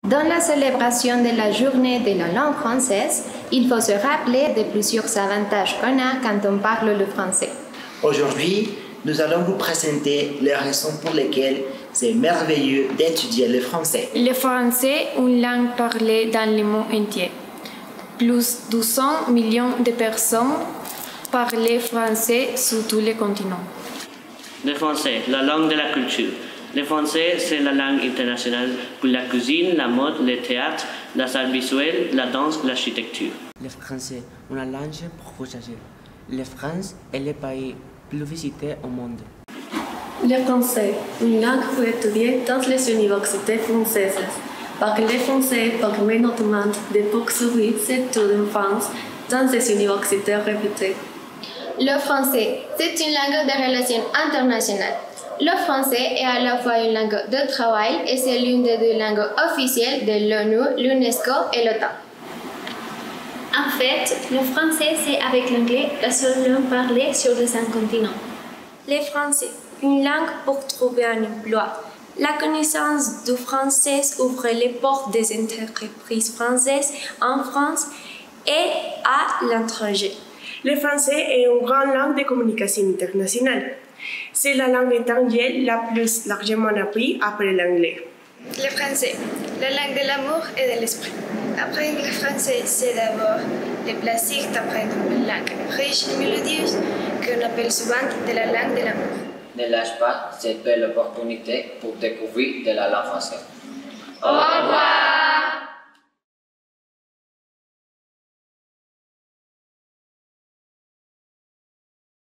Dans la célébration de la journée de la langue française, il faut se rappeler de plusieurs avantages qu'on a quand on parle le français. Aujourd'hui, nous allons vous présenter les raisons pour lesquelles c'est merveilleux d'étudier le français. Le français, une langue parlée dans le monde entier. Plus de 200 millions de personnes parlent français sur tous les continents. Le français, la langue de la culture. Le français, c'est la langue internationale pour la cuisine, la mode, le théâtre, les arts visuels, la danse, l'architecture. Le français, une langue pour voyager. La France est le pays plus visité au monde. Le français, une langue pour étudier dans les universités françaises. Parler français permet notamment de poursuivre ses études en France dans des universités réputées. Le français, c'est une langue de relations internationales. Le français est à la fois une langue de travail et c'est l'une des deux langues officielles de l'ONU, l'UNESCO et l'OTAN. En fait, le français, c'est avec l'anglais la seule langue parlée sur les 5 continents. Le français, une langue pour trouver un emploi. La connaissance du français ouvre les portes des entreprises françaises en France et à l'étranger. Le français est une grande langue de communication internationale. C'est la langue étrangère la plus largement apprise après l'anglais. Le français, la langue de l'amour et de l'esprit. Apprendre le français, c'est d'abord le plaisir d'apprendre une langue riche et mélodieuse qu'on appelle souvent de la langue de l'amour. Ne lâche pas cette belle opportunité pour découvrir de la langue française. Au revoir!